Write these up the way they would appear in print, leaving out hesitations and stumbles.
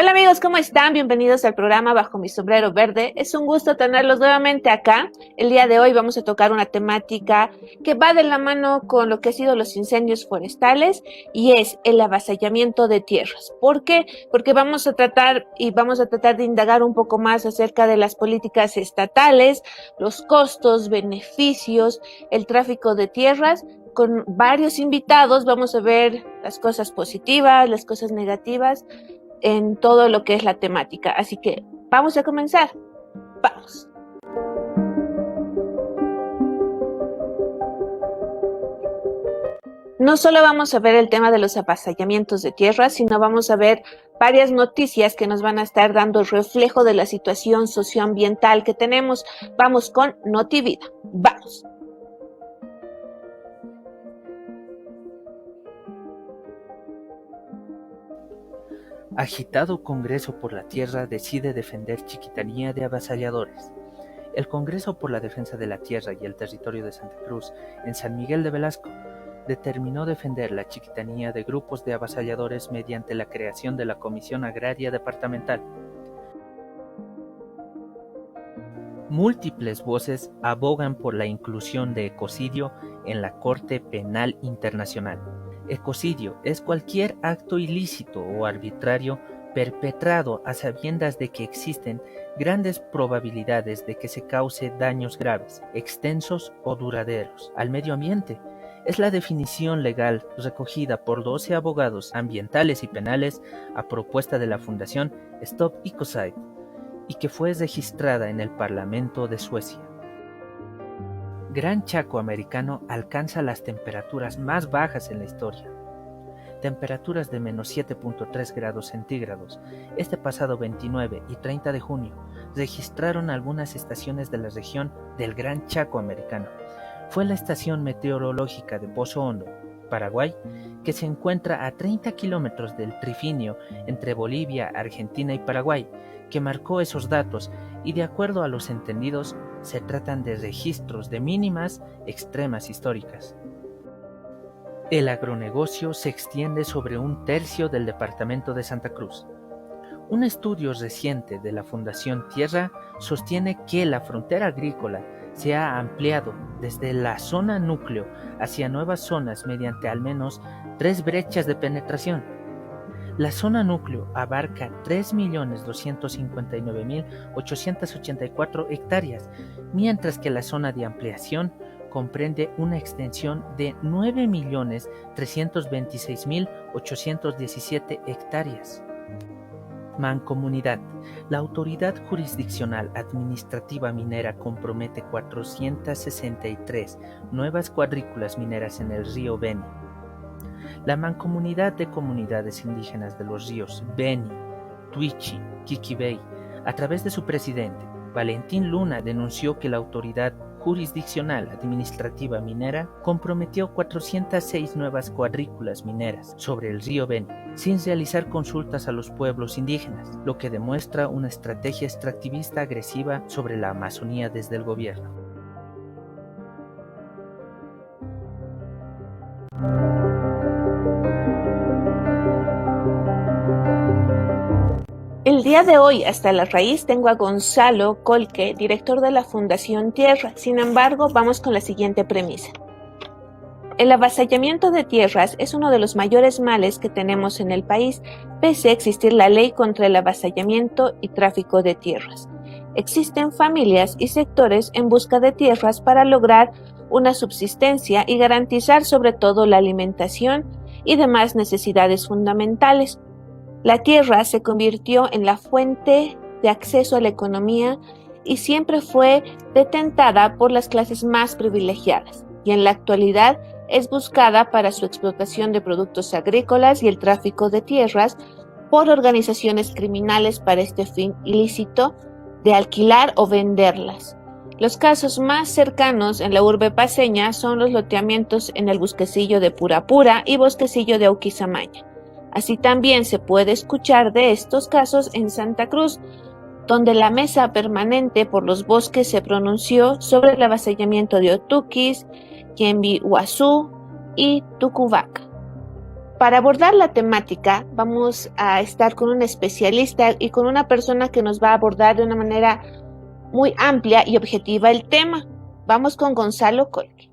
Hola amigos, ¿cómo están? Bienvenidos al programa Bajo mi sombrero verde. Es un gusto tenerlos nuevamente acá. El día de hoy vamos a tocar una temática que va de la mano con lo que han sido los incendios forestales y es el avasallamiento de tierras. ¿Por qué? Porque vamos a tratar de indagar un poco más acerca de las políticas estatales, los costos, beneficios, el tráfico de tierras. Con varios invitados vamos a ver las cosas positivas, las cosas negativas en todo lo que es la temática. Así que vamos a comenzar. Vamos. No solo vamos a ver el tema de los avasallamientos de tierras, sino vamos a ver varias noticias que nos van a estar dando reflejo de la situación socioambiental que tenemos. Vamos con Notivida. Vamos. Agitado Congreso por la Tierra decide defender chiquitanía de avasalladores. El Congreso por la Defensa de la Tierra y el Territorio de Santa Cruz, en San Miguel de Velasco, determinó defender la chiquitanía de grupos de avasalladores mediante la creación de la Comisión Agraria Departamental. Múltiples voces abogan por la inclusión de ecocidio en la Corte Penal Internacional. Ecocidio es cualquier acto ilícito o arbitrario perpetrado a sabiendas de que existen grandes probabilidades de que se cause daños graves, extensos o duraderos al medio ambiente. Es la definición legal recogida por 12 abogados ambientales y penales a propuesta de la Fundación Stop Ecocide y que fue registrada en el Parlamento de Suecia. Gran Chaco americano alcanza las temperaturas más bajas en la historia. Temperaturas de menos 7.3 grados centígrados. Este pasado 29 y 30 de junio registraron algunas estaciones de la región del Gran Chaco americano. Fue la estación meteorológica de Pozo Hondo, Paraguay, que se encuentra a 30 kilómetros del trifinio entre Bolivia, Argentina y Paraguay, que marcó esos datos y de acuerdo a los entendidos se tratan de registros de mínimas extremas históricas. El agronegocio se extiende sobre un tercio del departamento de Santa Cruz. Un estudio reciente de la Fundación Tierra sostiene que la frontera agrícola se ha ampliado desde la zona núcleo hacia nuevas zonas mediante al menos 3 brechas de penetración. La zona núcleo abarca 3.259.884 hectáreas, mientras que la zona de ampliación comprende una extensión de 9.326.817 hectáreas. Mancomunidad. La Autoridad Jurisdiccional Administrativa Minera compromete 463 nuevas cuadrículas mineras en el río Beni. La Mancomunidad de Comunidades Indígenas de los ríos Beni, Tuichi, Quiquibey, a través de su presidente, Valentín Luna, denunció que la Autoridad Jurisdiccional Administrativa Minera comprometió 406 nuevas cuadrículas mineras sobre el río Beni, sin realizar consultas a los pueblos indígenas, lo que demuestra una estrategia extractivista agresiva sobre la Amazonía desde el gobierno. El día de hoy, hasta la raíz, tengo a Gonzalo Colque, director de la Fundación Tierra. Sin embargo, vamos con la siguiente premisa. El avasallamiento de tierras es uno de los mayores males que tenemos en el país, pese a existir la ley contra el avasallamiento y tráfico de tierras. Existen familias y sectores en busca de tierras para lograr una subsistencia y garantizar sobre todo la alimentación y demás necesidades fundamentales. La tierra se convirtió en la fuente de acceso a la economía y siempre fue detentada por las clases más privilegiadas, y en la actualidad es buscada para su explotación de productos agrícolas y el tráfico de tierras por organizaciones criminales para este fin ilícito de alquilar o venderlas. Los casos más cercanos en la urbe paceña son los loteamientos en el bosquecillo de Purapura y bosquecillo de Auquisamaña. Así también se puede escuchar de estos casos en Santa Cruz, donde la Mesa Permanente por los Bosques se pronunció sobre el avasallamiento de Otuquis, Yembi Huazú y Tucubaca. Para abordar la temática, vamos a estar con un especialista y con una persona que nos va a abordar de una manera muy amplia y objetiva el tema. Vamos con Gonzalo Colque.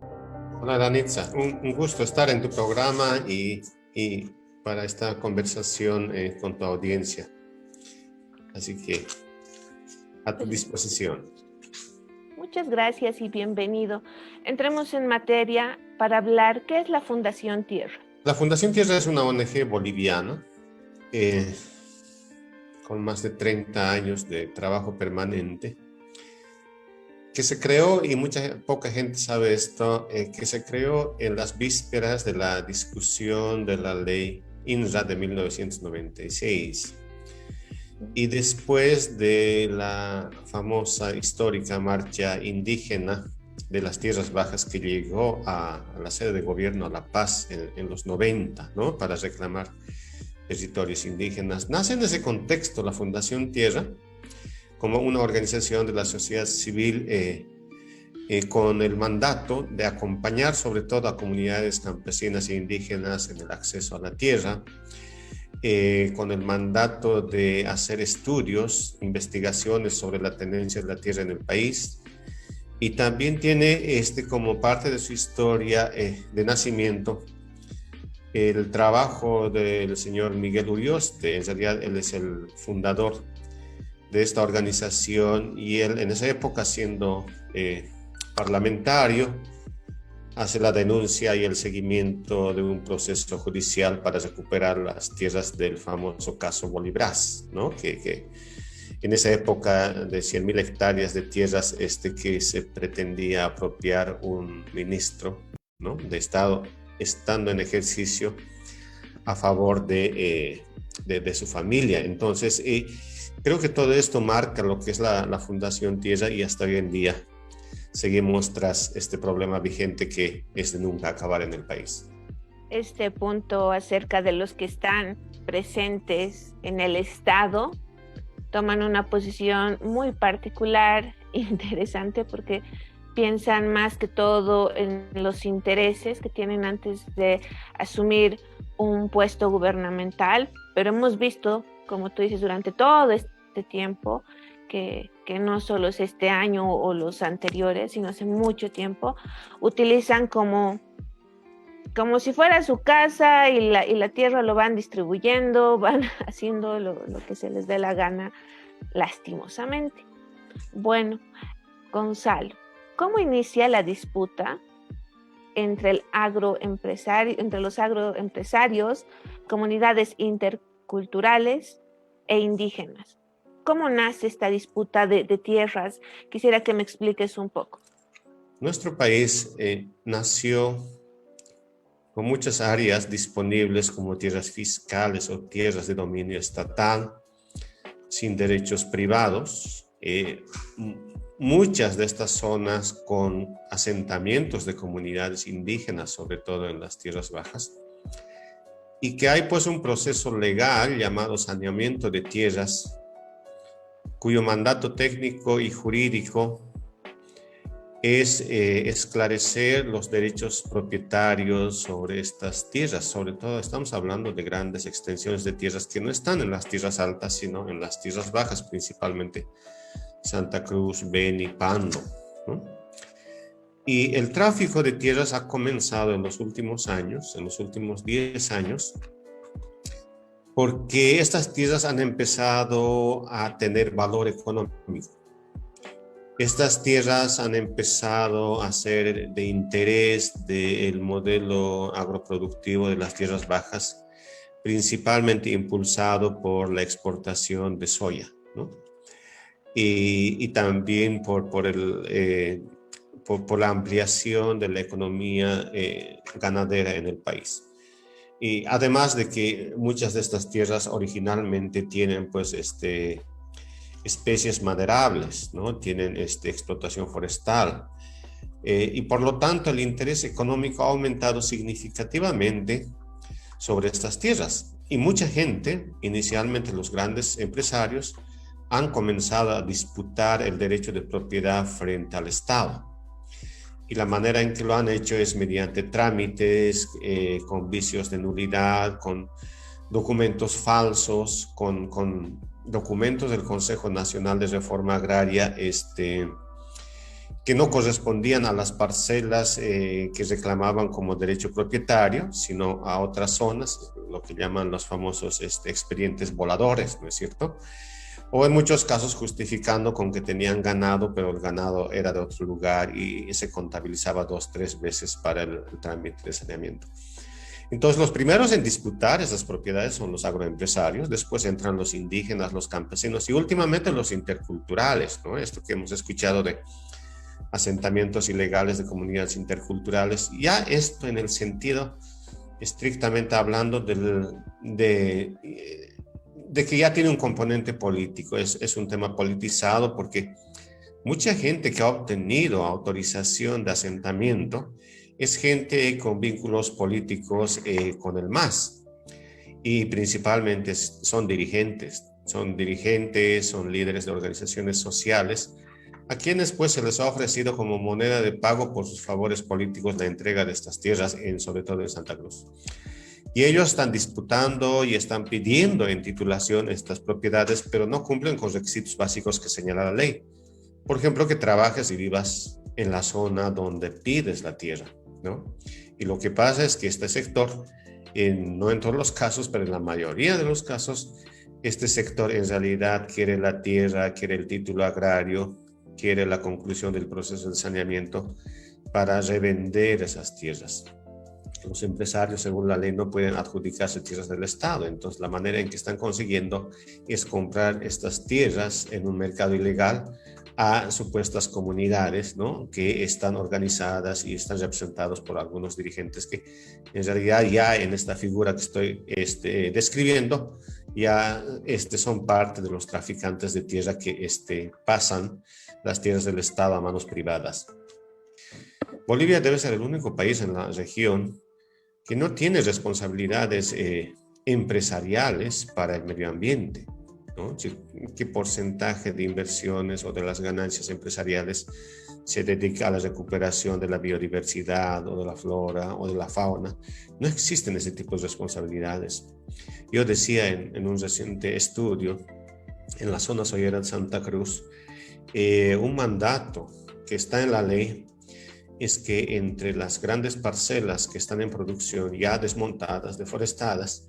Hola Danitza, un gusto estar en tu programa y para esta conversación con tu audiencia. Así que a tu disposición. Muchas gracias y bienvenido. Entremos en materia para hablar qué es la Fundación Tierra. La Fundación Tierra es una ONG boliviana con más de 30 años de trabajo permanente, que se creó, y poca gente sabe esto, que se creó en las vísperas de la discusión de la ley INRA de 1996 y después de la famosa histórica marcha indígena de las Tierras Bajas que llegó a la sede de gobierno a La Paz en los 90, ¿no? Para reclamar territorios indígenas. Nace en ese contexto la Fundación Tierra como una organización de la sociedad civil con el mandato de acompañar sobre todo a comunidades campesinas e indígenas en el acceso a la tierra, con el mandato de hacer estudios, investigaciones sobre la tenencia de la tierra en el país, y también tiene como parte de su historia de nacimiento el trabajo del señor Miguel Urioste. En realidad él es el fundador de esta organización y él en esa época, siendo parlamentario, hace la denuncia y el seguimiento de un proceso judicial para recuperar las tierras del famoso caso Bolívares, ¿no? Que en esa época de 100.000 hectáreas de tierras que se pretendía apropiar un ministro, ¿no? de Estado, estando en ejercicio a favor de su familia. Entonces, creo que todo esto marca lo que es la Fundación Tierra, y hasta hoy en día seguimos tras este problema vigente que es de nunca acabar en el país. Este punto acerca de los que están presentes en el Estado toman una posición muy particular, interesante, porque piensan más que todo en los intereses que tienen antes de asumir un puesto gubernamental, pero hemos visto, como tú dices, durante todo este tiempo, que no solo es este año o los anteriores, sino hace mucho tiempo, utilizan como si fuera su casa y la tierra lo van distribuyendo, van haciendo lo que se les dé la gana, lastimosamente. Bueno, Gonzalo, ¿cómo inicia la disputa entre los agroempresarios, comunidades interculturales e indígenas? ¿Cómo nace esta disputa de tierras? Quisiera que me expliques un poco. Nuestro país nació con muchas áreas disponibles como tierras fiscales o tierras de dominio estatal, sin derechos privados. Muchas de estas zonas con asentamientos de comunidades indígenas, sobre todo en las tierras bajas, y que hay pues un proceso legal llamado saneamiento de tierras, cuyo mandato técnico y jurídico es esclarecer los derechos propietarios sobre estas tierras. Sobre todo estamos hablando de grandes extensiones de tierras que no están en las tierras altas, sino en las tierras bajas, principalmente Santa Cruz, Beni, Pando, ¿no? Y el tráfico de tierras ha comenzado en los últimos años, en los últimos 10 años, porque estas tierras han empezado a tener valor económico. Estas tierras han empezado a ser de interés del modelo agroproductivo de las tierras bajas, principalmente impulsado por la exportación de soya, ¿no? Y también por la ampliación de la economía ganadera en el país. Y además de que muchas de estas tierras originalmente tienen pues especies maderables, ¿no? Tienen explotación forestal, y por lo tanto el interés económico ha aumentado significativamente sobre estas tierras, y mucha gente, inicialmente los grandes empresarios, han comenzado a disputar el derecho de propiedad frente al Estado. y la manera en que lo han hecho es mediante trámites con vicios de nulidad, con documentos falsos, con documentos del Consejo Nacional de Reforma Agraria que no correspondían a las parcelas que reclamaban como derecho propietario, sino a otras zonas, lo que llaman los famosos expedientes voladores, ¿no es cierto? O en muchos casos justificando con que tenían ganado, pero el ganado era de otro lugar y se contabilizaba 2, 3 veces para el trámite de saneamiento. Entonces, los primeros en disputar esas propiedades son los agroempresarios, después entran los indígenas, los campesinos y últimamente los interculturales, ¿no? Esto que hemos escuchado de asentamientos ilegales de comunidades interculturales, ya esto en el sentido estrictamente hablando de que ya tiene un componente político, es un tema politizado porque mucha gente que ha obtenido autorización de asentamiento es gente con vínculos políticos con el MAS y principalmente son dirigentes, son líderes de organizaciones sociales a quienes pues se les ha ofrecido como moneda de pago por sus favores políticos la entrega de estas tierras, sobre todo en Santa Cruz. Y ellos están disputando y están pidiendo en titulación estas propiedades, pero no cumplen con requisitos básicos que señala la ley. Por ejemplo, que trabajes y vivas en la zona donde pides la tierra, ¿no? Y lo que pasa es que este sector, no en todos los casos, pero en la mayoría de los casos, este sector en realidad quiere la tierra, quiere el título agrario, quiere la conclusión del proceso de saneamiento para revender esas tierras. Los empresarios, según la ley, no pueden adjudicarse tierras del Estado. Entonces, la manera en que están consiguiendo es comprar estas tierras en un mercado ilegal a supuestas comunidades, ¿no? Que están organizadas y están representados por algunos dirigentes que en realidad ya en esta figura que estoy describiendo ya son parte de los traficantes de tierra que pasan las tierras del Estado a manos privadas. Bolivia debe ser el único país en la región que no tiene responsabilidades empresariales para el medio ambiente, ¿no? ¿Qué porcentaje de inversiones o de las ganancias empresariales se dedica a la recuperación de la biodiversidad o de la flora o de la fauna? No existen ese tipo de responsabilidades. Yo decía en un reciente estudio, en la zona soyera de Santa Cruz, un mandato que está en la ley es que entre las grandes parcelas que están en producción, ya desmontadas, deforestadas,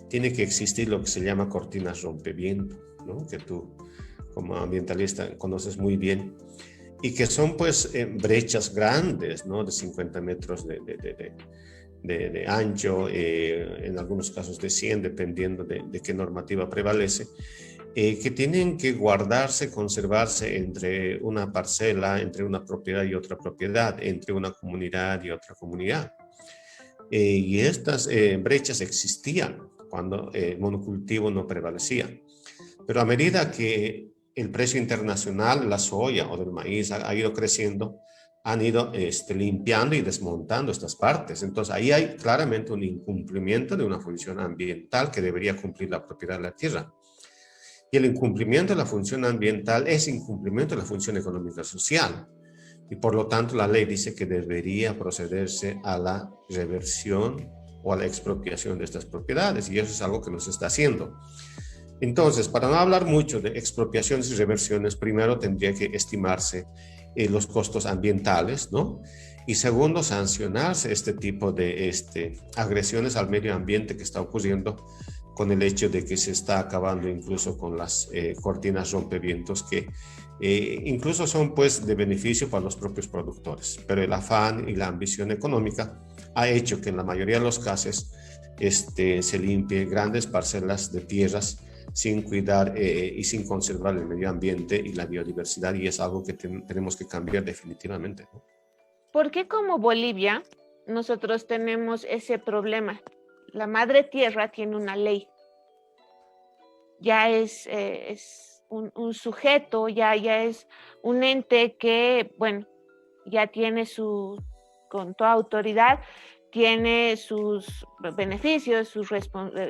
tiene que existir lo que se llama cortinas rompeviento, ¿no? Que tú como ambientalista conoces muy bien, y que son pues brechas grandes, ¿no? De 50 metros de ancho, en algunos casos de 100, dependiendo de qué normativa prevalece, que tienen que guardarse, conservarse entre una parcela, entre una propiedad y otra propiedad, entre una comunidad y otra comunidad. Y estas brechas existían cuando el monocultivo no prevalecía. Pero a medida que el precio internacional de la soya o del maíz ha ido creciendo, han ido limpiando y desmontando estas partes. Entonces ahí hay claramente un incumplimiento de una función ambiental que debería cumplir la propiedad de la tierra. Y el incumplimiento de la función ambiental es incumplimiento de la función económica social. Y por lo tanto la ley dice que debería procederse a la reversión o a la expropiación de estas propiedades. Y eso es algo que no se está haciendo. Entonces, para no hablar mucho de expropiaciones y reversiones, primero tendría que estimarse los costos ambientales, ¿no? Y segundo, sancionarse este tipo de agresiones al medio ambiente que está ocurriendo con el hecho de que se está acabando incluso con las cortinas rompevientos que incluso son pues de beneficio para los propios productores. Pero el afán y la ambición económica ha hecho que en la mayoría de los casos se limpie grandes parcelas de tierras sin cuidar y sin conservar el medio ambiente y la biodiversidad, y es algo que tenemos que cambiar definitivamente, ¿no? ¿Por qué como Bolivia nosotros tenemos ese problema? La madre tierra tiene una ley, ya es un sujeto, ya es un ente que, bueno, ya tiene con toda autoridad, tiene sus beneficios,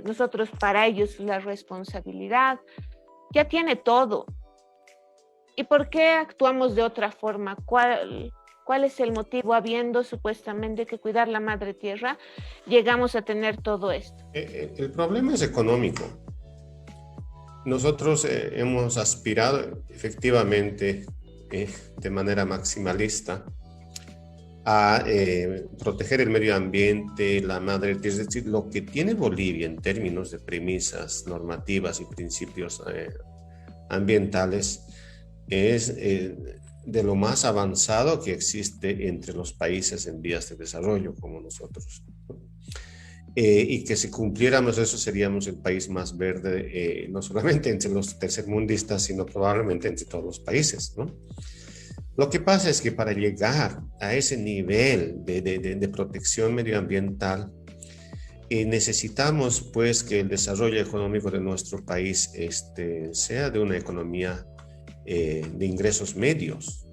nosotros para ellos la responsabilidad, ya tiene todo. ¿Y por qué actuamos de otra forma? ¿Cuál ¿Cuál es el motivo, habiendo supuestamente que cuidar la madre tierra, llegamos a tener todo esto? El problema es económico. Nosotros hemos aspirado efectivamente de manera maximalista a proteger el medio ambiente, la madre tierra. Es decir, lo que tiene Bolivia en términos de premisas normativas y principios ambientales es de lo más avanzado que existe entre los países en vías de desarrollo como nosotros. Y que si cumpliéramos eso seríamos el país más verde, no solamente entre los tercermundistas, sino probablemente entre todos los países, ¿no? Lo que pasa es que para llegar a ese nivel de protección medioambiental, necesitamos pues que el desarrollo económico de nuestro país sea de una economía de ingresos medios.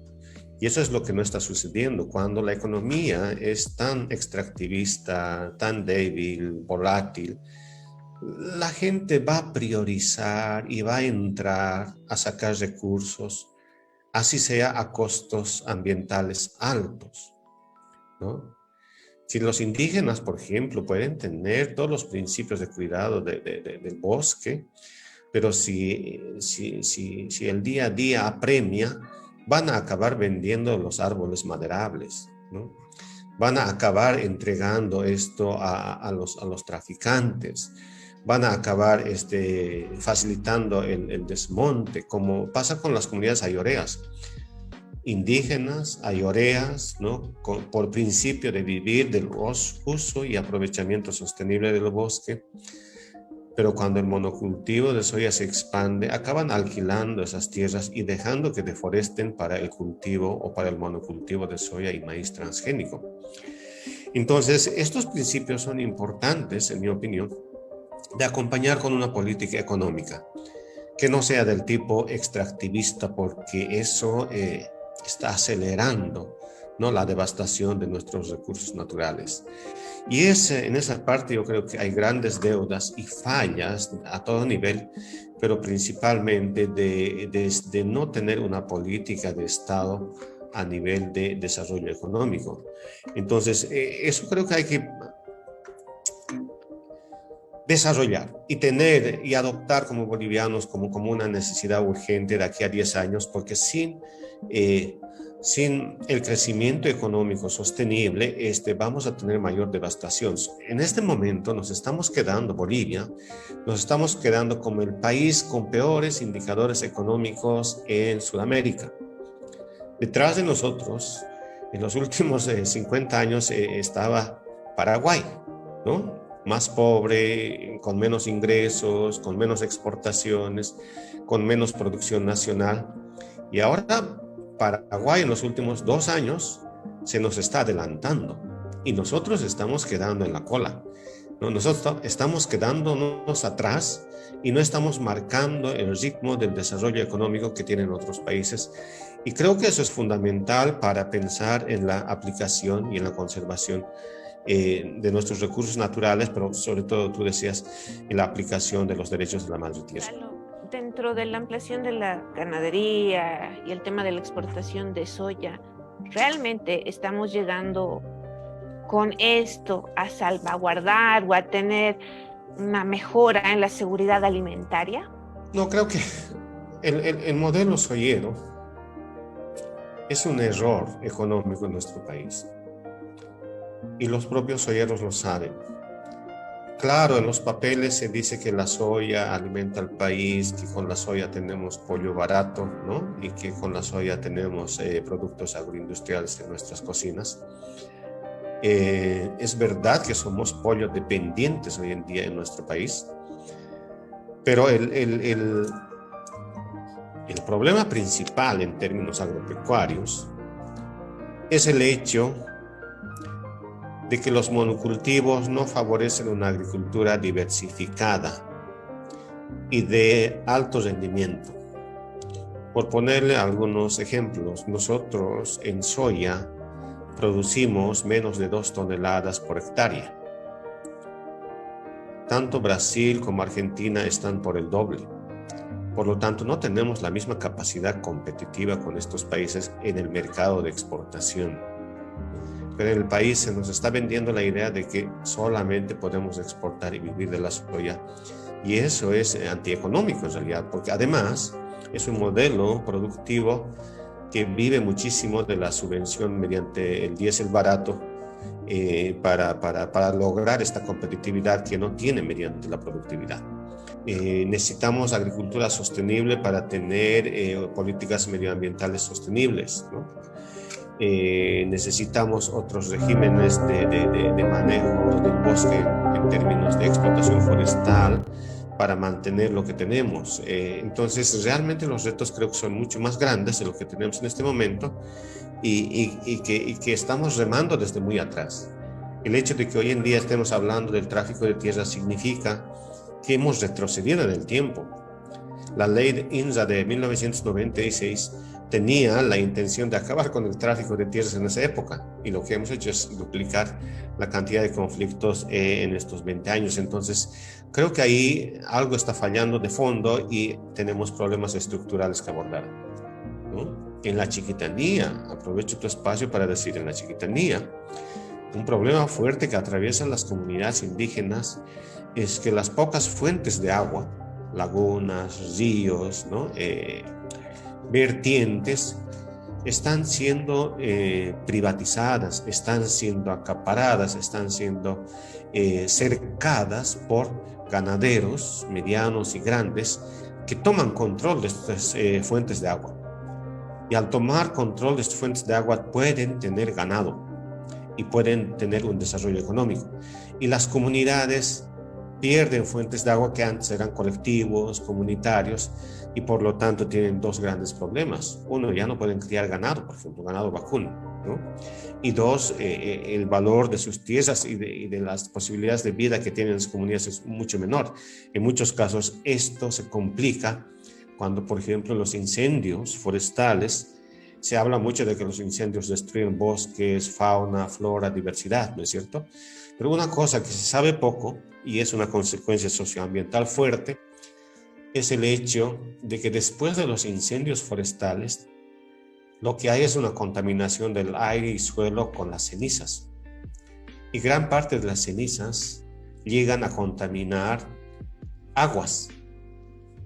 Y eso es lo que no está sucediendo. Cuando la economía es tan extractivista, tan débil, volátil, la gente va a priorizar y va a entrar a sacar recursos, así sea a costos ambientales altos, ¿no? Si los indígenas, por ejemplo, pueden tener todos los principios de cuidado del bosque, pero si el día a día apremia, van a acabar vendiendo los árboles maderables, ¿no? Van a acabar entregando esto a los traficantes, van a acabar facilitando el desmonte, como pasa con las comunidades ayoreas, indígenas, ayoreas, ¿no? Por principio de vivir del uso y aprovechamiento sostenible del bosque. Pero cuando el monocultivo de soya se expande, acaban alquilando esas tierras y dejando que deforesten para el cultivo o para el monocultivo de soya y maíz transgénico. Entonces, estos principios son importantes, en mi opinión, de acompañar con una política económica que no sea del tipo extractivista, porque eso está acelerando, ¿no?, la devastación de nuestros recursos naturales. Y en esa parte yo creo que hay grandes deudas y fallas a todo nivel, pero principalmente de no tener una política de Estado a nivel de desarrollo económico. Entonces, eso creo que hay que desarrollar y tener y adoptar como bolivianos como una necesidad urgente de aquí a 10 años, porque sin el crecimiento económico sostenible, vamos a tener mayor devastación. En este momento nos estamos quedando, Bolivia, nos estamos quedando como el país con peores indicadores económicos en Sudamérica. Detrás de nosotros, en los últimos 50 años, estaba Paraguay, ¿no? Más pobre, con menos ingresos, con menos exportaciones, con menos producción nacional. Y ahora Paraguay en los últimos 2 años se nos está adelantando y nosotros estamos quedando en la cola, ¿no? Nosotros estamos quedándonos atrás y no estamos marcando el ritmo del desarrollo económico que tienen otros países. Y creo que eso es fundamental para pensar en la aplicación y en la conservación de nuestros recursos naturales, pero sobre todo, tú decías, en la aplicación de los derechos de la madre tierra. Dentro de la ampliación de la ganadería y el tema de la exportación de soya, ¿realmente estamos llegando con esto a salvaguardar o a tener una mejora en la seguridad alimentaria? No, creo que el modelo soyero es un error económico en nuestro país. Y los propios soyeros lo saben. Claro, en los papeles se dice que la soya alimenta al país, que con la soya tenemos pollo barato, ¿no? Y que con la soya tenemos productos agroindustriales en nuestras cocinas. Es verdad que somos pollo dependientes hoy en día en nuestro país, pero el problema principal en términos agropecuarios es el hecho de que los monocultivos no favorecen una agricultura diversificada y de alto rendimiento. Por ponerle algunos ejemplos, nosotros en soya producimos menos de 2 toneladas por hectárea. Tanto Brasil como Argentina están por el doble. Por lo tanto, no tenemos la misma capacidad competitiva con estos países en el mercado de exportación. Pero en el país se nos está vendiendo la idea de que solamente podemos exportar y vivir de la soya. Y eso es antieconómico en realidad, porque además es un modelo productivo que vive muchísimo de la subvención mediante el diésel barato para lograr esta competitividad que no tiene mediante la productividad. Necesitamos agricultura sostenible para tener políticas medioambientales sostenibles, ¿no? Necesitamos otros regímenes de manejo del bosque en términos de explotación forestal para mantener lo que tenemos. Entonces, realmente los retos creo que son mucho más grandes de lo que tenemos en este momento y que estamos remando desde muy atrás. El hecho de que hoy en día estemos hablando del tráfico de tierras significa que hemos retrocedido en el tiempo. La ley de INSA de 1996 tenía la intención de acabar con el tráfico de tierras en esa época y lo que hemos hecho es duplicar la cantidad de conflictos en estos 20 años. Entonces, creo que ahí algo está fallando de fondo y tenemos problemas estructurales que abordar, ¿no? En la Chiquitanía, aprovecho tu espacio para decir, en la Chiquitanía, un problema fuerte que atraviesan las comunidades indígenas es que las pocas fuentes de agua, lagunas, ríos, ¿no? Vertientes, están siendo privatizadas, están siendo acaparadas, están siendo cercadas por ganaderos medianos y grandes que toman control de estas fuentes de agua. Y al tomar control de estas fuentes de agua pueden tener ganado y pueden tener un desarrollo económico. Y las comunidades pierden fuentes de agua que antes eran colectivos, comunitarios, y por lo tanto tienen dos grandes problemas. Uno, ya no pueden criar ganado, por ejemplo, ganado vacuno, ¿no? Y dos, el valor de sus tierras y de las posibilidades de vida que tienen las comunidades es mucho menor. En muchos casos esto se complica cuando, por ejemplo, los incendios forestales, se habla mucho de que los incendios destruyen bosques, fauna, flora, diversidad, ¿no es cierto? Pero una cosa que se sabe poco, y es una consecuencia socioambiental fuerte, es el hecho de que después de los incendios forestales, lo que hay es una contaminación del aire y suelo con las cenizas. Y gran parte de las cenizas llegan a contaminar aguas.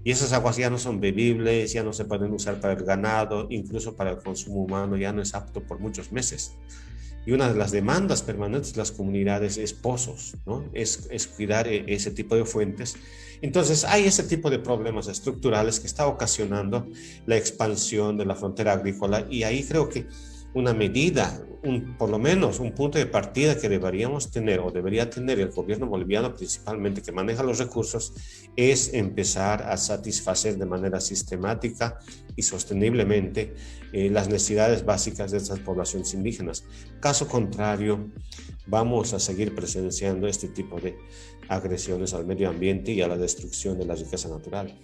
Y esas aguas ya no son bebibles, ya no se pueden usar para el ganado, incluso para el consumo humano ya no es apto por muchos meses. Y una de las demandas permanentes de las comunidades es pozos, ¿no? Es cuidar ese tipo de fuentes. Entonces hay ese tipo de problemas estructurales que está ocasionando la expansión de la frontera agrícola, y ahí creo que una medida, por lo menos un punto de partida que deberíamos tener o debería tener el gobierno boliviano principalmente, que maneja los recursos, es empezar a satisfacer de manera sistemática y sosteniblemente las necesidades básicas de estas poblaciones indígenas. Caso contrario, vamos a seguir presenciando este tipo de agresiones al medio ambiente y a la destrucción de la riqueza natural.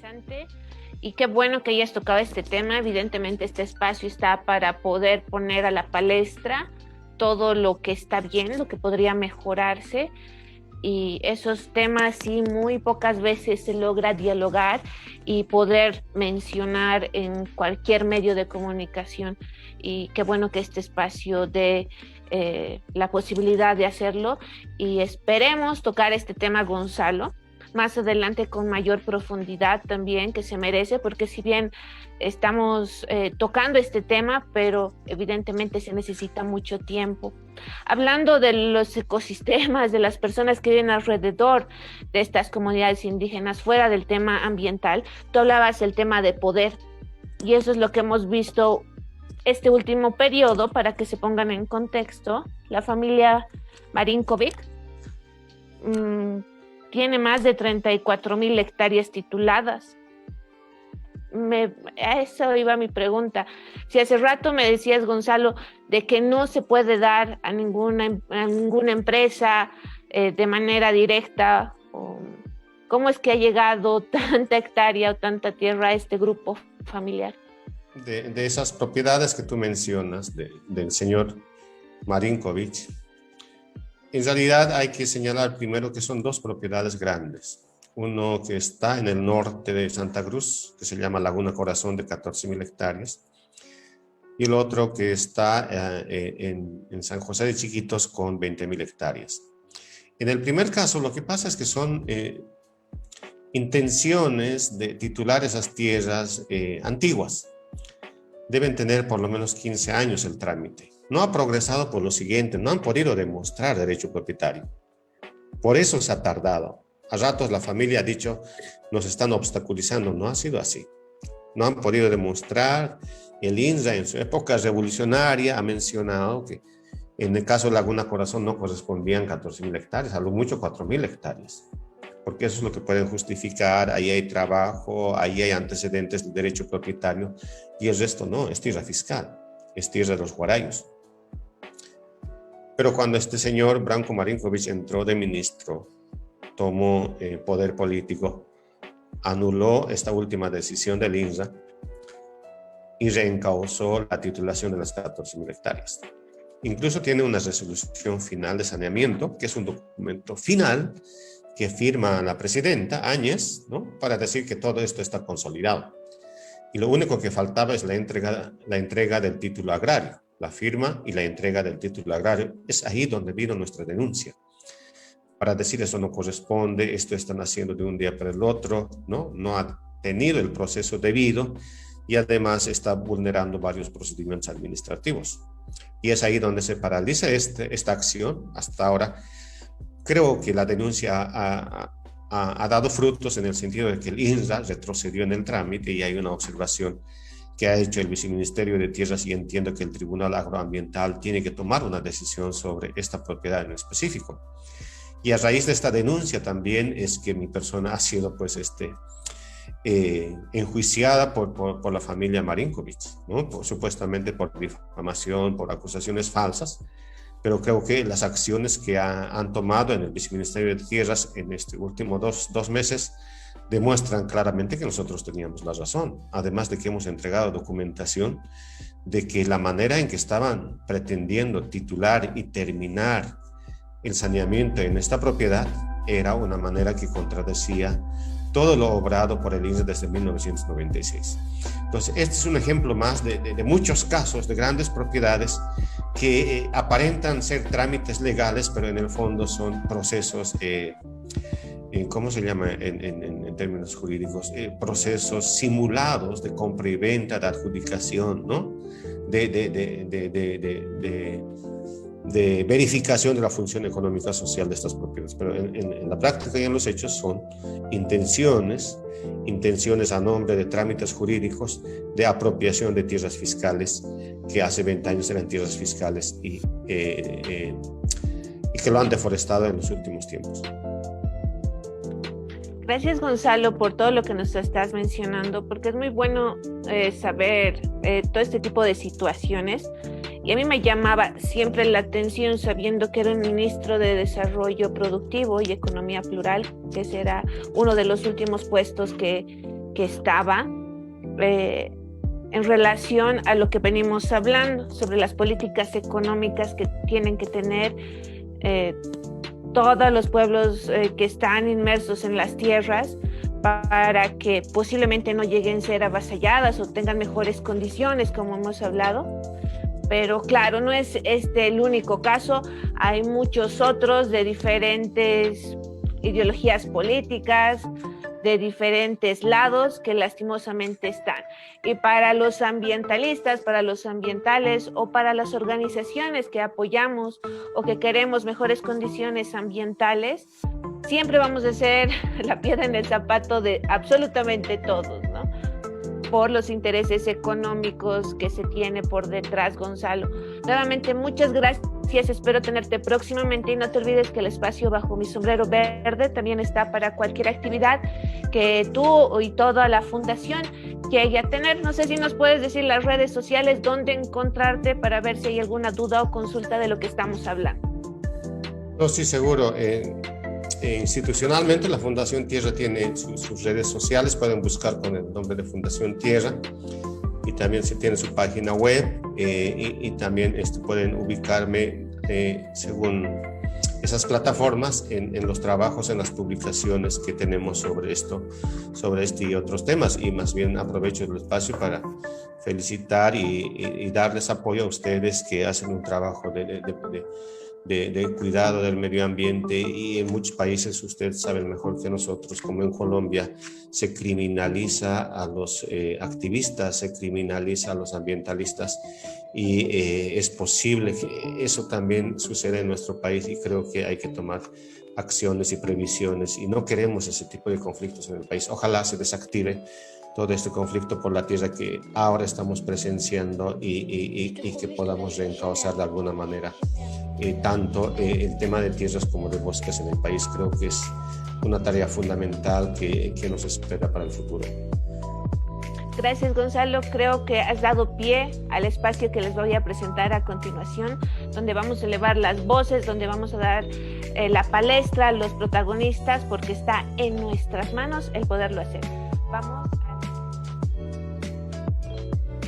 Y qué bueno que hayas tocado este tema. Evidentemente este espacio está para poder poner a la palestra todo lo que está bien, lo que podría mejorarse, y esos temas sí muy pocas veces se logra dialogar y poder mencionar en cualquier medio de comunicación, y qué bueno que este espacio dé la posibilidad de hacerlo, y esperemos tocar este tema, Gonzalo, más adelante con mayor profundidad también, que se merece, porque si bien estamos tocando este tema, pero evidentemente se necesita mucho tiempo. Hablando de los ecosistemas, de las personas que viven alrededor de estas comunidades indígenas, fuera del tema ambiental, tú hablabas del tema de poder, y eso es lo que hemos visto este último periodo. Para que se pongan en contexto, la familia Marinkovic tiene más de 34,000 hectáreas tituladas. A eso iba mi pregunta. Si hace rato me decías, Gonzalo, de que no se puede dar a ninguna empresa de manera directa, ¿cómo es que ha llegado tanta hectárea o tanta tierra a este grupo familiar? De esas propiedades que tú mencionas del señor Marinkovic, en realidad hay que señalar primero que son dos propiedades grandes. uno que está en el norte de Santa Cruz, que se llama Laguna Corazón, de 14.000 hectáreas, y el otro que está en San José de Chiquitos con 20.000 hectáreas. En el primer caso, lo que pasa es que son intenciones de titular esas tierras antiguas. Deben tener por lo menos 15 años el trámite. No ha progresado por lo siguiente, no han podido demostrar derecho propietario. Por eso se ha tardado. A ratos la familia ha dicho, nos están obstaculizando. No ha sido así. No han podido demostrar. El INSA en su época revolucionaria ha mencionado que en el caso de Laguna Corazón no correspondían 14.000 hectáreas, a lo mucho 4.000 hectáreas. Porque eso es lo que pueden justificar, ahí hay trabajo, ahí hay antecedentes de derecho propietario, y el resto no, es tierra fiscal, es tierra de los guarayos. Pero cuando este señor Branko Marinković entró de ministro, tomó poder político, anuló esta última decisión del INSA y reencauzó la titulación de las 14.000 hectáreas. Incluso tiene una resolución final de saneamiento, que es un documento final que firma la presidenta Áñez, ¿no?, para decir que todo esto está consolidado. Y lo único que faltaba es la entrega del título agrario, la firma y la entrega del título agrario. Es ahí donde vino nuestra denuncia, para decir eso no corresponde, esto están haciendo de un día para el otro, no ha tenido el proceso debido y además está vulnerando varios procedimientos administrativos. Y es ahí donde se paraliza esta acción. Hasta ahora creo que la denuncia ha dado frutos en el sentido de que el INSA retrocedió en el trámite y hay una observación que ha hecho el Viceministerio de Tierras y entiendo que el Tribunal Agroambiental tiene que tomar una decisión sobre esta propiedad en específico. Y a raíz de esta denuncia también es que mi persona ha sido pues enjuiciada por la familia Marinković, ¿no? Supuestamente por difamación, por acusaciones falsas, pero creo que las acciones que han tomado en el Viceministerio de Tierras en este último dos meses demuestran claramente que nosotros teníamos la razón, además de que hemos entregado documentación de que la manera en que estaban pretendiendo titular y terminar el saneamiento en esta propiedad era una manera que contradecía todo lo obrado por el INSA desde 1996. Entonces, este es un ejemplo más de muchos casos de grandes propiedades que aparentan ser trámites legales, pero en el fondo son procesos, ¿cómo se llama en términos jurídicos? Procesos simulados de compra y venta, de adjudicación, ¿no? De verificación de la función económica social de estas propiedades, pero en la práctica y en los hechos son intenciones a nombre de trámites jurídicos de apropiación de tierras fiscales que hace 20 años eran tierras fiscales y que lo han deforestado en los últimos tiempos. Gracias, Gonzalo, por todo lo que nos estás mencionando, porque es muy bueno saber todo este tipo de situaciones. Y a mí me llamaba siempre la atención, sabiendo que era un ministro de Desarrollo Productivo y Economía Plural, que ese era uno de los últimos puestos que estaba, en relación a lo que venimos hablando sobre las políticas económicas que tienen que tener todos los pueblos que están inmersos en las tierras, para que posiblemente no lleguen a ser avasalladas o tengan mejores condiciones, como hemos hablado. Pero claro, no es el único caso, hay muchos otros de diferentes ideologías políticas, de diferentes lados que lastimosamente están. Y para los ambientalistas, para los ambientales o para las organizaciones que apoyamos o que queremos mejores condiciones ambientales, siempre vamos a ser la piedra en el zapato de absolutamente todos, ¿no? Por los intereses económicos que se tiene por detrás, Gonzalo. Nuevamente, muchas gracias. Espero tenerte próximamente y no te olvides que el espacio Bajo Mi Sombrero Verde también está para cualquier actividad que tú y toda la fundación llegue a tener. No sé si nos puedes decir las redes sociales, dónde encontrarte para ver si hay alguna duda o consulta de lo que estamos hablando. No, sí, seguro. Institucionalmente la Fundación Tierra tiene sus redes sociales, pueden buscar con el nombre de Fundación Tierra y también se tiene su página web y también pueden ubicarme según esas plataformas en los trabajos, en las publicaciones que tenemos sobre este y otros temas. Y más bien aprovecho el espacio para felicitar y darles apoyo a ustedes que hacen un trabajo de cuidado del medio ambiente, y en muchos países, ustedes saben mejor que nosotros, como en Colombia, se criminaliza a los activistas, se criminaliza a los ambientalistas, y es posible que eso también suceda en nuestro país, y creo que hay que tomar acciones y previsiones, y no queremos ese tipo de conflictos en el país. Ojalá se desactive todo este conflicto por la tierra que ahora estamos presenciando, y que podamos reencauzar de alguna manera tanto el tema de tierras como de bosques en el país. Creo que es una tarea fundamental que nos espera para el futuro. Gracias, Gonzalo. Creo que has dado pie al espacio que les voy a presentar a continuación, donde vamos a elevar las voces, donde vamos a dar la palestra a los protagonistas, porque está en nuestras manos el poderlo hacer. Vamos.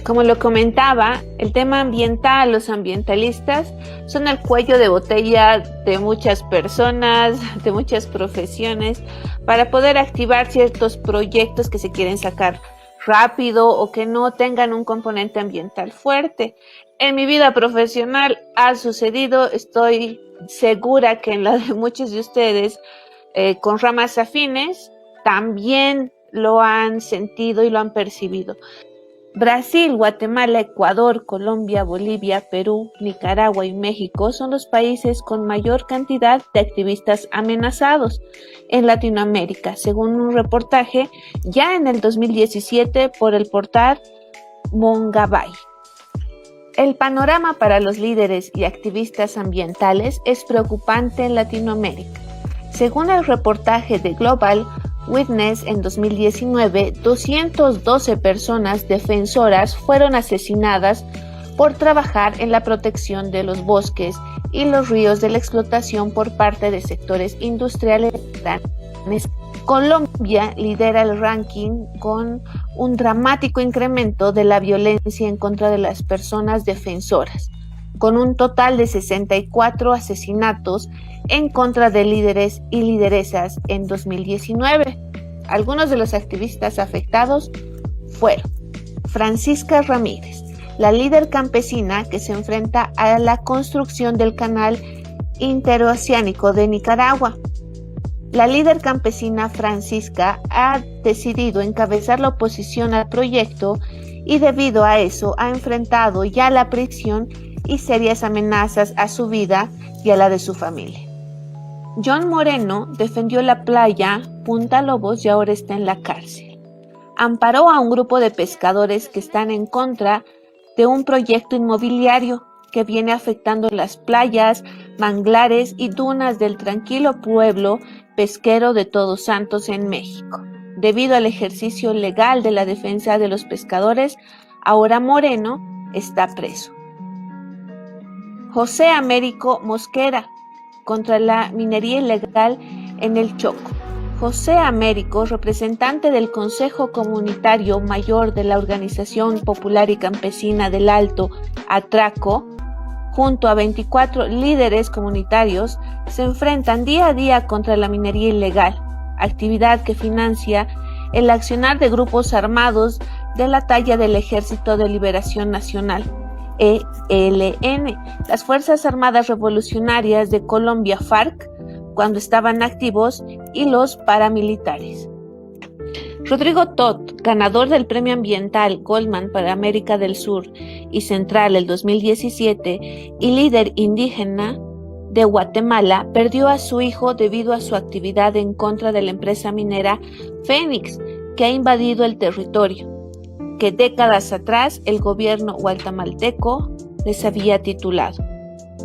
Como lo comentaba, el tema ambiental, los ambientalistas son el cuello de botella de muchas personas, de muchas profesiones, para poder activar ciertos proyectos que se quieren sacar rápido o que no tengan un componente ambiental fuerte. En mi vida profesional ha sucedido, estoy segura que en la de muchos de ustedes con ramas afines también lo han sentido y lo han percibido. Brasil, Guatemala, Ecuador, Colombia, Bolivia, Perú, Nicaragua y México son los países con mayor cantidad de activistas amenazados en Latinoamérica, según un reportaje ya en el 2017 por el portal Mongabay. El panorama para los líderes y activistas ambientales es preocupante en Latinoamérica. Según el reportaje de Global Witness, en 2019, 212 personas defensoras fueron asesinadas por trabajar en la protección de los bosques y los ríos de la explotación por parte de sectores industriales grandes. Colombia lidera el ranking con un dramático incremento de la violencia en contra de las personas defensoras, con un total de 64 asesinatos en contra de líderes y lideresas en 2019. Algunos de los activistas afectados fueron Francisca Ramírez, la líder campesina que se enfrenta a la construcción del canal interoceánico de Nicaragua. La líder campesina Francisca ha decidido encabezar la oposición al proyecto y debido a eso ha enfrentado ya la prisión y serias amenazas a su vida y a la de su familia. John Moreno defendió la playa Punta Lobos y ahora está en la cárcel. Amparó a un grupo de pescadores que están en contra de un proyecto inmobiliario que viene afectando las playas, manglares y dunas del tranquilo pueblo pesquero de Todos Santos en México. Debido al ejercicio legal de la defensa de los pescadores, ahora Moreno está preso. José Américo Mosquera, contra la minería ilegal en el Choco. José Américo, representante del Consejo Comunitario Mayor de la Organización Popular y Campesina del Alto Atraco, junto a 24 líderes comunitarios, se enfrentan día a día contra la minería ilegal, actividad que financia el accionar de grupos armados de la talla del Ejército de Liberación Nacional, ELN, las Fuerzas Armadas Revolucionarias de Colombia, FARC, cuando estaban activos, y los paramilitares. Rodrigo Todd, ganador del Premio Ambiental Goldman para América del Sur y Central el 2017 y líder indígena de Guatemala, perdió a su hijo debido a su actividad en contra de la empresa minera Fénix, que ha invadido el territorio que décadas atrás el gobierno guatemalteco les había titulado.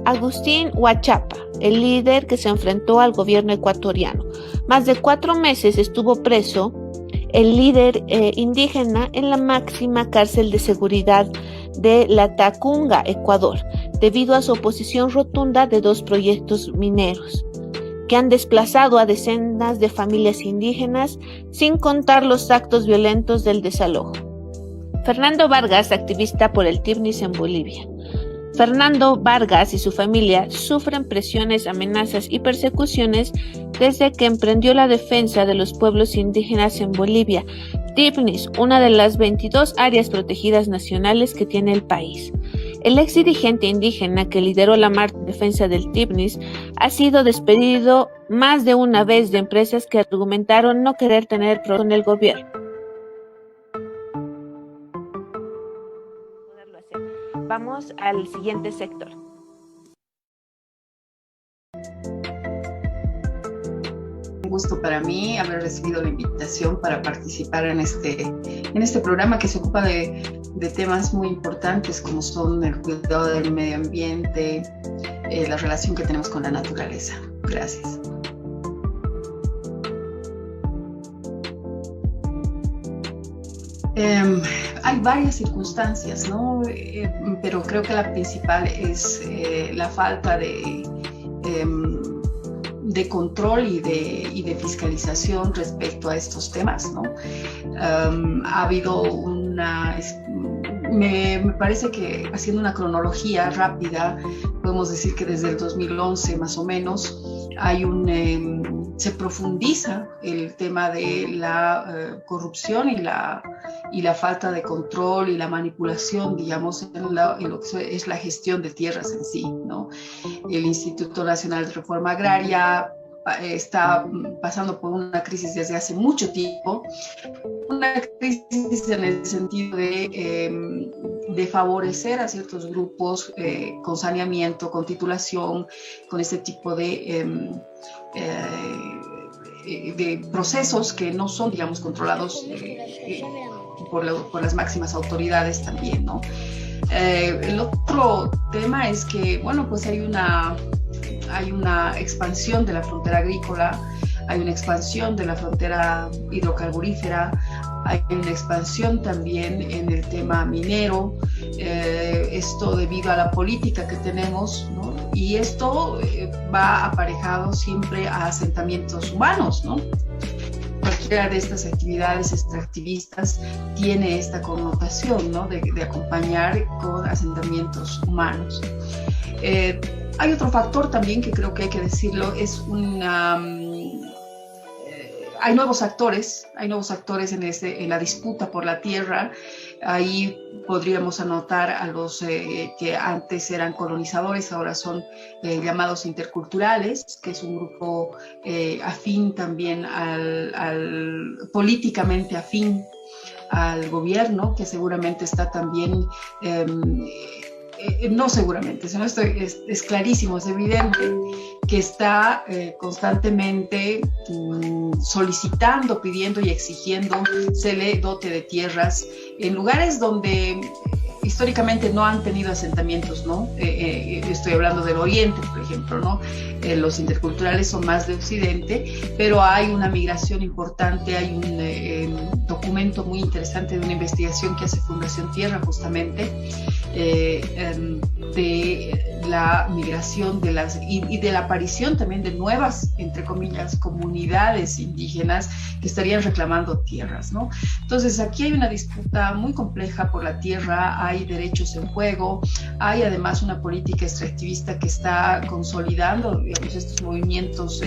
Agustín Huachapa, el líder que se enfrentó al gobierno ecuatoriano. Más de 4 meses estuvo preso el líder indígena en la máxima cárcel de seguridad de Latacunga, Ecuador, debido a su oposición rotunda de 2 proyectos mineros que han desplazado a decenas de familias indígenas, sin contar los actos violentos del desalojo. Fernando Vargas, activista por el TIBNIS en Bolivia. Fernando Vargas y su familia sufren presiones, amenazas y persecuciones desde que emprendió la defensa de los pueblos indígenas en Bolivia, TIPNIS, una de las 22 áreas protegidas nacionales que tiene el país. El ex dirigente indígena que lideró la marcha en defensa del TIPNIS ha sido despedido más de una vez de empresas que argumentaron no querer tener problemas con el gobierno. Vamos al siguiente sector. Un gusto para mí haber recibido la invitación para participar en este programa que se ocupa de temas muy importantes como son el cuidado del medio ambiente, la relación que tenemos con la naturaleza. Gracias. Hay varias circunstancias, ¿no? Pero creo que la principal es la falta de control y de fiscalización respecto a estos temas, ¿no? Ha habido me parece que haciendo una cronología rápida, podemos decir que desde el 2011 más o menos se profundiza el tema de la corrupción y la falta de control y la manipulación, digamos, en lo que es la gestión de tierras en sí, ¿no? El Instituto Nacional de Reforma Agraria está pasando por una crisis desde hace mucho tiempo, una crisis en el sentido de favorecer a ciertos grupos con saneamiento, con titulación, con este tipo de procesos que no son, digamos, controlados por las máximas autoridades también, ¿no? El otro tema es que, bueno, pues hay una expansión de la frontera agrícola, hay una expansión de la frontera hidrocarburífera, hay una expansión también en el tema minero, esto debido a la política que tenemos, ¿no? Y esto va aparejado siempre a asentamientos humanos, ¿no? Cualquiera de estas actividades extractivistas tiene esta connotación, ¿no? de acompañar con asentamientos humanos. Hay otro factor también que creo que hay que decirlo, hay nuevos actores en la disputa por la tierra. Ahí podríamos anotar a los que antes eran colonizadores, ahora son llamados interculturales, que es un grupo afín también políticamente afín al gobierno, que seguramente está también no seguramente, sino es clarísimo, es evidente que está constantemente solicitando, pidiendo y exigiendo se le dote de tierras en lugares donde históricamente no han tenido asentamientos, ¿no? Estoy hablando del oriente, por ejemplo, ¿no? Los interculturales son más de occidente, pero hay una migración importante, hay un documento muy interesante de una investigación que hace Fundación Tierra justamente, de la migración y de la aparición también de nuevas, entre comillas, comunidades indígenas que estarían reclamando tierras, ¿no? Entonces aquí hay una disputa muy compleja por la tierra, hay derechos en juego, hay además una política extractivista que está consolidando, digamos, estos movimientos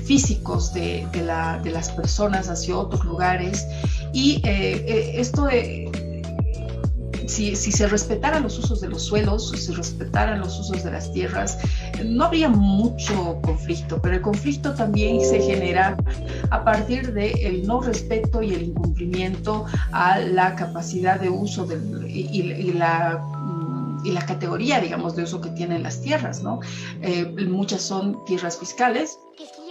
físicos de las personas hacia otros lugares, y esto si se respetaran los usos de los suelos, si se respetaran los usos de las tierras, no habría mucho conflicto, pero el conflicto también se genera a partir del no respeto y el incumplimiento a la capacidad de uso y la categoría, digamos, de uso que tienen las tierras, ¿no? Muchas son tierras fiscales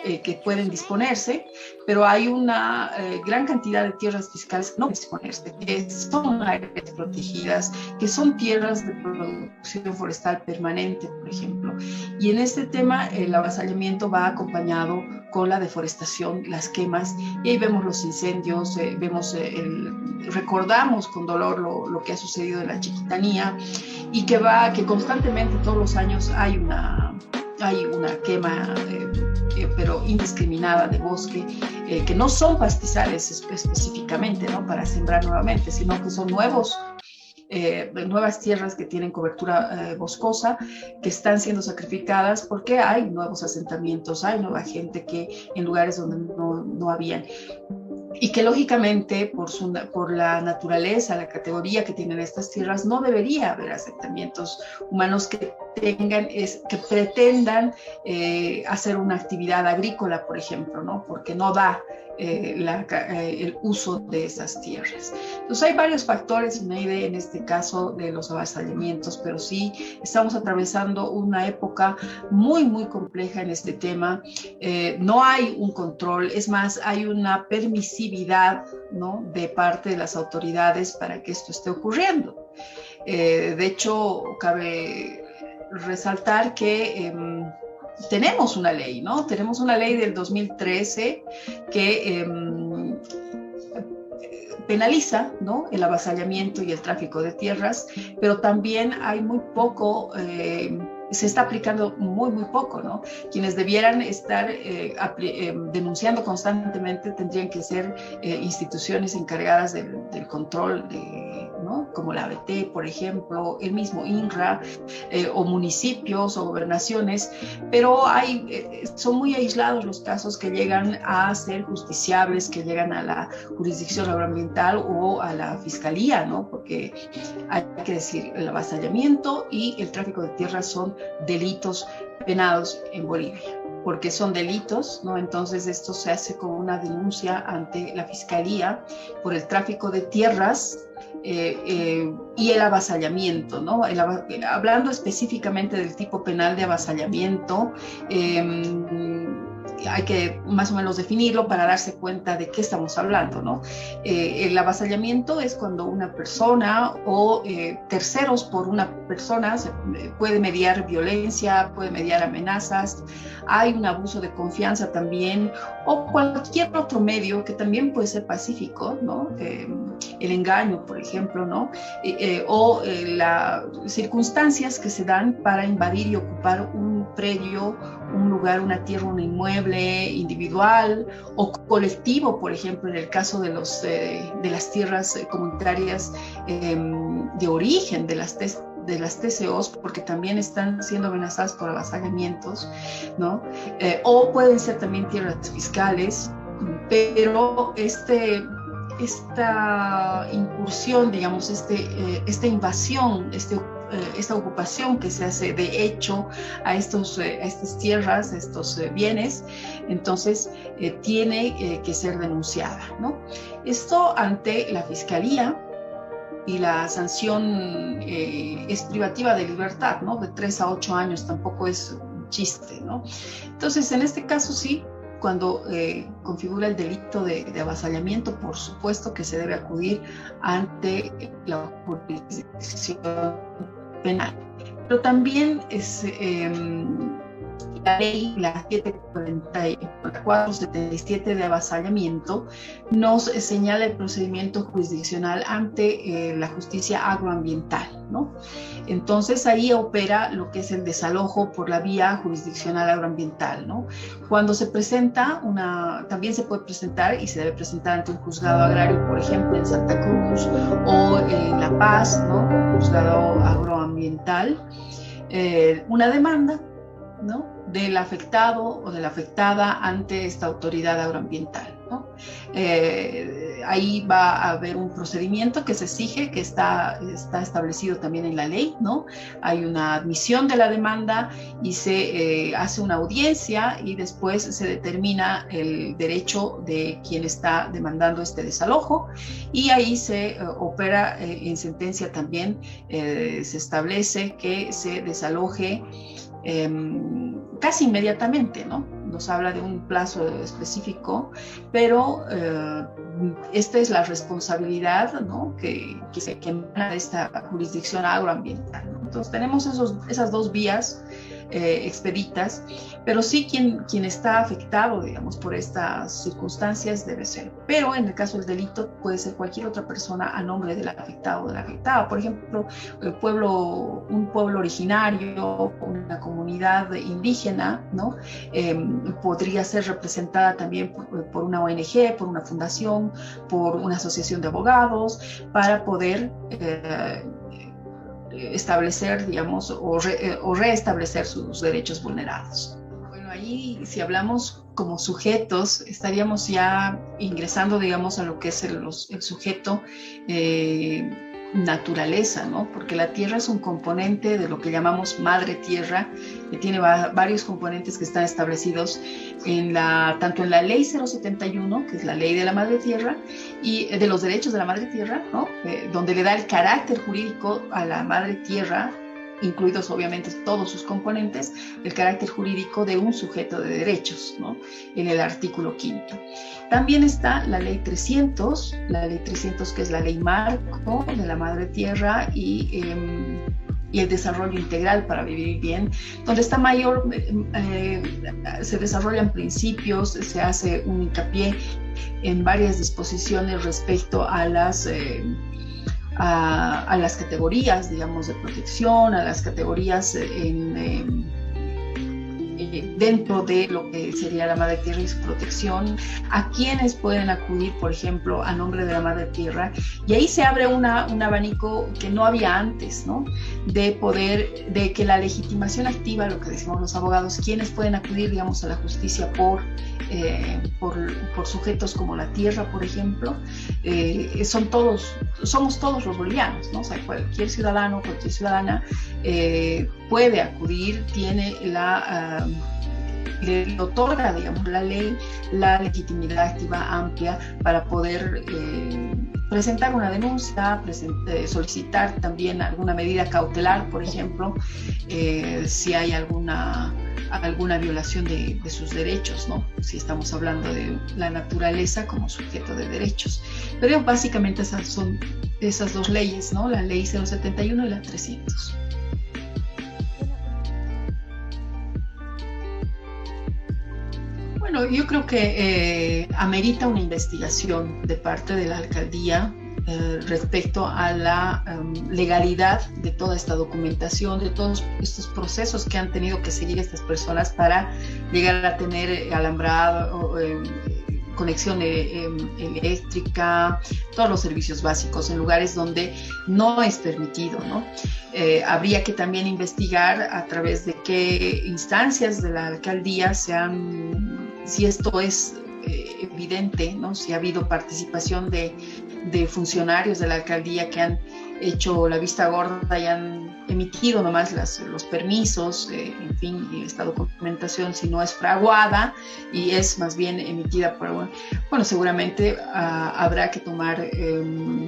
que pueden disponerse, pero hay una gran cantidad de tierras fiscales que no pueden disponerse, que son áreas protegidas, que son tierras de producción forestal permanente, por ejemplo. Y en este tema el avasallamiento va acompañado con la deforestación, las quemas, y ahí vemos los incendios, recordamos con dolor lo que ha sucedido en la Chiquitanía, y que constantemente todos los años hay una quema pero indiscriminada de bosque, que no son pastizales específicamente, ¿no? Para sembrar nuevamente, sino que son nuevos nuevas tierras que tienen cobertura boscosa, que están siendo sacrificadas porque hay nuevos asentamientos, hay nueva gente que en lugares donde no habían. Y que lógicamente por la naturaleza, la categoría que tienen estas tierras, no debería haber asentamientos humanos que pretendan hacer una actividad agrícola, por ejemplo, ¿no? Porque no da el uso de esas tierras. Entonces hay varios factores, Neide, en este caso de los avasallamientos, pero sí estamos atravesando una época muy, muy compleja en este tema. No hay un control, es más, hay una permisividad, ¿no?, de parte de las autoridades para que esto esté ocurriendo. De hecho, cabe resaltar que tenemos una ley, ¿no? Tenemos una ley del 2013 que penaliza, ¿no?, el avasallamiento y el tráfico de tierras, pero también hay muy poco, se está aplicando muy, muy poco, ¿no? Quienes debieran estar denunciando constantemente tendrían que ser instituciones encargadas del control, ¿no?, como la ABT, por ejemplo, el mismo INRA, o municipios o gobernaciones, pero son muy aislados los casos que llegan a ser justiciables, que llegan a la jurisdicción agroambiental o a la fiscalía, ¿no? Porque hay que decir, el avasallamiento y el tráfico de tierras son delitos penados en Bolivia, porque son delitos, ¿no? Entonces esto se hace con una denuncia ante la fiscalía por el tráfico de tierras y el avasallamiento, ¿no? Hablando específicamente del tipo penal de avasallamiento, hay que más o menos definirlo para darse cuenta de qué estamos hablando, ¿no? El avasallamiento es cuando una persona o terceros por una persona puede mediar violencia, puede mediar amenazas, hay un abuso de confianza también, o cualquier otro medio que también puede ser pacífico, ¿no? El engaño, por ejemplo, ¿no? O las circunstancias que se dan para invadir y ocupar un predio, un lugar, una tierra, un inmueble individual o colectivo, por ejemplo, en el caso de las tierras comunitarias de origen de las TCOs, porque también están siendo amenazadas por avasallamientos, ¿no? O pueden ser también tierras fiscales, pero esta incursión, digamos, esta invasión, esta ocupación que se hace de hecho a estas tierras, a estos bienes, entonces tiene que ser denunciada, ¿no? Esto ante la Fiscalía, y la sanción es privativa de libertad, ¿no? De 3 a 8 años, tampoco es un chiste, ¿no? Entonces, en este caso sí, cuando configura el delito de avasallamiento, por supuesto que se debe acudir ante la jurisdicción penal. Pero también es la ley, la 744/77 de avasallamiento, nos señala el procedimiento jurisdiccional ante la justicia agroambiental, ¿no? Entonces ahí opera lo que es el desalojo por la vía jurisdiccional agroambiental, ¿no? Cuando se presenta también se puede presentar y se debe presentar ante un juzgado agrario, por ejemplo, en Santa Cruz o en La Paz, ¿no? Juzgado agroambiental, una demanda, ¿no?, del afectado o de la afectada ante esta autoridad agroambiental, ¿no? Ahí va a haber un procedimiento que se exige, que está establecido también en la ley, ¿no? Hay una admisión de la demanda y se hace una audiencia y después se determina el derecho de quien está demandando este desalojo y ahí se opera en sentencia también, se establece que se desaloje casi inmediatamente, ¿no? Nos habla de un plazo específico, pero esta es la responsabilidad, ¿no?, que emana de esta jurisdicción agroambiental, ¿no? Entonces tenemos esas dos vías expeditas, pero sí quien está afectado, digamos, por estas circunstancias debe ser. Pero en el caso del delito puede ser cualquier otra persona a nombre del afectado o de la afectada. Por ejemplo, un pueblo originario, una comunidad indígena, ¿no? Podría ser representada también por una ONG, por una fundación, por una asociación de abogados, para poder establecer, digamos, o reestablecer sus derechos vulnerados. Bueno, ahí si hablamos como sujetos, estaríamos ya ingresando, digamos, a lo que es el sujeto naturaleza, ¿no? Porque la tierra es un componente de lo que llamamos madre tierra, que tiene varios componentes que están establecidos tanto en la ley 071, que es la ley de la madre tierra, y de los derechos de la madre tierra, ¿no? Donde le da el carácter jurídico a la madre tierra, incluidos obviamente todos sus componentes, el carácter jurídico de un sujeto de derechos, ¿no? En el artículo 5. También está la ley 300 que es la ley marco de la madre tierra y el desarrollo integral para vivir bien, donde está se desarrollan principios, se hace un hincapié en varias disposiciones respecto a las categorías, digamos, de protección, a las categorías dentro de lo que sería la madre tierra y su protección, a quienes pueden acudir, por ejemplo, a nombre de la madre tierra, y ahí se abre un abanico que no había antes, ¿no? De que la legitimación activa, lo que decimos los abogados, quienes pueden acudir, digamos, a la justicia por sujetos como la tierra, por ejemplo, somos todos los bolivianos, ¿no? O sea, cualquier ciudadano, cualquier ciudadana puede acudir, le otorga, digamos, la ley la legitimidad activa amplia para poder presentar una denuncia, solicitar también alguna medida cautelar, por ejemplo, si hay alguna violación de sus derechos, ¿no? Si estamos hablando de la naturaleza como sujeto de derechos. Pero básicamente esas son esas dos leyes, ¿no? La ley 071 y la 300. Bueno, yo creo que amerita una investigación de parte de la alcaldía respecto a la legalidad de toda esta documentación, de todos estos procesos que han tenido que seguir estas personas para llegar a tener alambrado, conexión eléctrica, todos los servicios básicos en lugares donde no es permitido, ¿no? Habría que también investigar a través de qué instancias de la alcaldía si esto es evidente, ¿no? Si ha habido participación de funcionarios de la alcaldía que han hecho la vista gorda y han emitido nomás los permisos, en fin, esta documentación, si no es fraguada y es más bien emitida por, bueno, seguramente habrá que tomar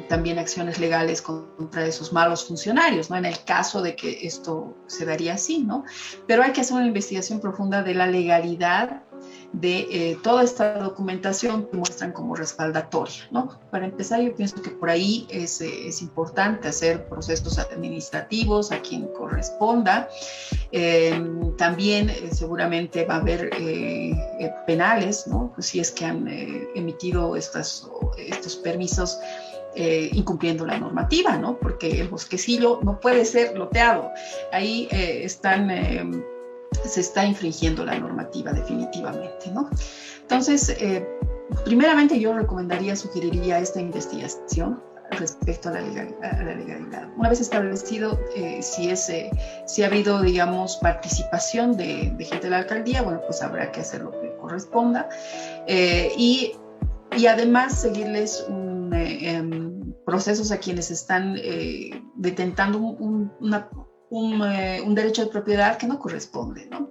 también acciones legales contra esos malos funcionarios, ¿no? En el caso de que esto se daría así, ¿no? Pero hay que hacer una investigación profunda de la legalidad de toda esta documentación que muestran como respaldatoria, ¿no? Para empezar, yo pienso que por ahí es importante hacer procesos administrativos a quien corresponda. También seguramente va a haber penales, ¿no? Pues si es que han emitido estos permisos incumpliendo la normativa, ¿no? Porque el bosquecillo no puede ser loteado. Ahí se está infringiendo la normativa definitivamente, ¿no? Entonces, primeramente yo sugeriría esta investigación respecto a la legalidad. Una vez establecido si ha habido, digamos, participación de gente de la alcaldía, bueno, pues habrá que hacer lo que corresponda y además seguirles procesos a quienes están detentando un derecho de propiedad que no corresponde, ¿no?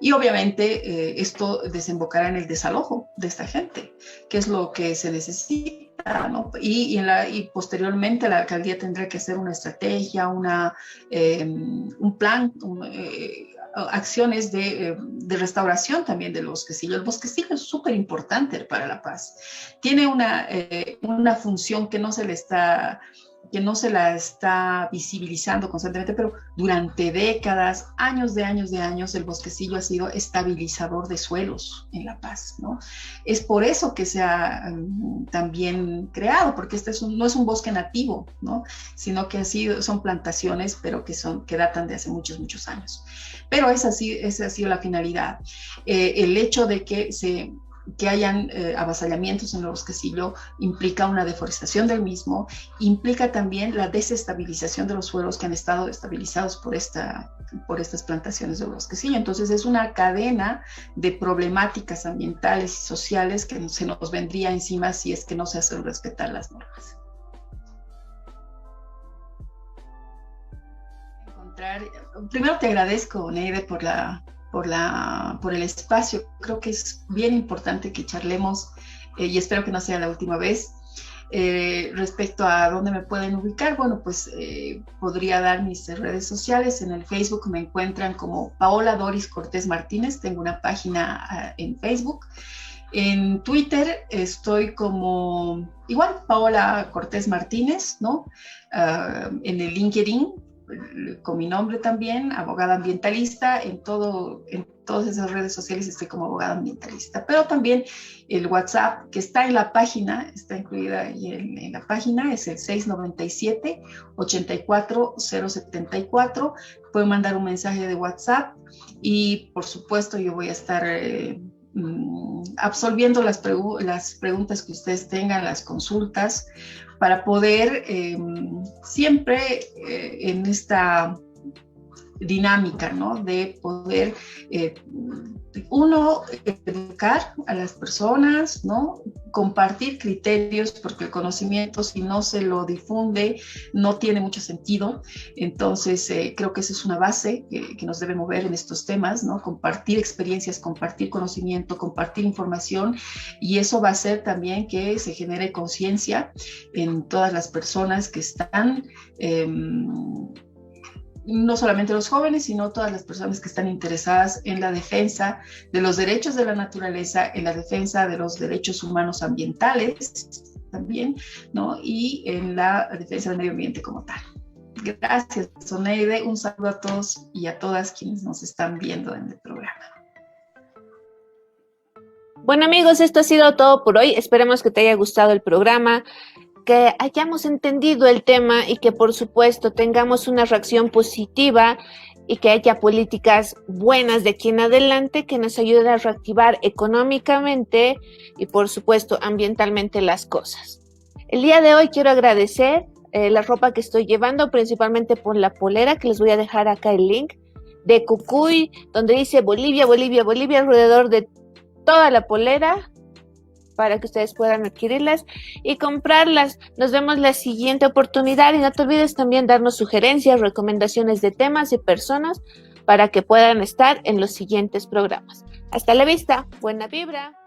Y obviamente esto desembocará en el desalojo de esta gente, que es lo que se necesita, ¿no? Y posteriormente la alcaldía tendrá que hacer una estrategia, un plan, acciones de restauración también del bosquecillo. El bosquecillo es súper importante para la paz. Tiene una función que no se la está visibilizando constantemente, pero durante décadas, años de años, el bosquecillo ha sido estabilizador de suelos en La Paz, ¿no? Es por eso que se ha también creado, porque no es un bosque nativo, ¿no? Sino que son plantaciones, pero que datan de hace muchos años. Pero esa ha sido la finalidad. El hecho de que que hayan avasallamientos en el bosquecillo implica una deforestación del mismo, implica también la desestabilización de los suelos que han estado estabilizados por estas plantaciones de bosquecillo. Entonces es una cadena de problemáticas ambientales y sociales que se nos vendría encima si es que no se hacen respetar las normas. Primero te agradezco, Neide, por el espacio. Creo que es bien importante que charlemos y espero que no sea la última vez. Respecto a dónde me pueden ubicar, bueno, pues podría dar mis redes sociales. En el Facebook me encuentran como Paola Doris Cortés Martínez, tengo una página en Facebook. En Twitter estoy como igual Paola Cortés Martínez, ¿no? En el LinkedIn con mi nombre también, abogada ambientalista. En todas esas redes sociales estoy como abogada ambientalista, pero también el WhatsApp que está en la página, está incluida ahí en la página, es el 697-84074. Pueden mandar un mensaje de WhatsApp y por supuesto yo voy a estar absolviendo las preguntas que ustedes tengan, las consultas, para poder siempre en esta dinámica, ¿no? De poder uno educar a las personas, ¿no? Compartir criterios, porque el conocimiento, si no se lo difunde, no tiene mucho sentido. Entonces creo que esa es una base que nos debe mover en estos temas, ¿no? Compartir experiencias, compartir conocimiento, compartir información, y eso va a hacer también que se genere conciencia en todas las personas que están no solamente los jóvenes, sino todas las personas que están interesadas en la defensa de los derechos de la naturaleza, en la defensa de los derechos humanos ambientales también, ¿no? Y en la defensa del medio ambiente como tal. Gracias, Soneide. Un saludo a todos y a todas quienes nos están viendo en el programa. Bueno, amigos, esto ha sido todo por hoy. Esperemos que te haya gustado el programa, que hayamos entendido el tema y que por supuesto tengamos una reacción positiva y que haya políticas buenas de aquí en adelante que nos ayuden a reactivar económicamente y por supuesto ambientalmente las cosas. El día de hoy quiero agradecer la ropa que estoy llevando, principalmente por la polera, que les voy a dejar acá el link, de Cucuy, donde dice Bolivia, Bolivia, Bolivia, alrededor de toda la polera, para que ustedes puedan adquirirlas y comprarlas. Nos vemos la siguiente oportunidad y no te olvides también darnos sugerencias, recomendaciones de temas y personas para que puedan estar en los siguientes programas. Hasta la vista, buena vibra.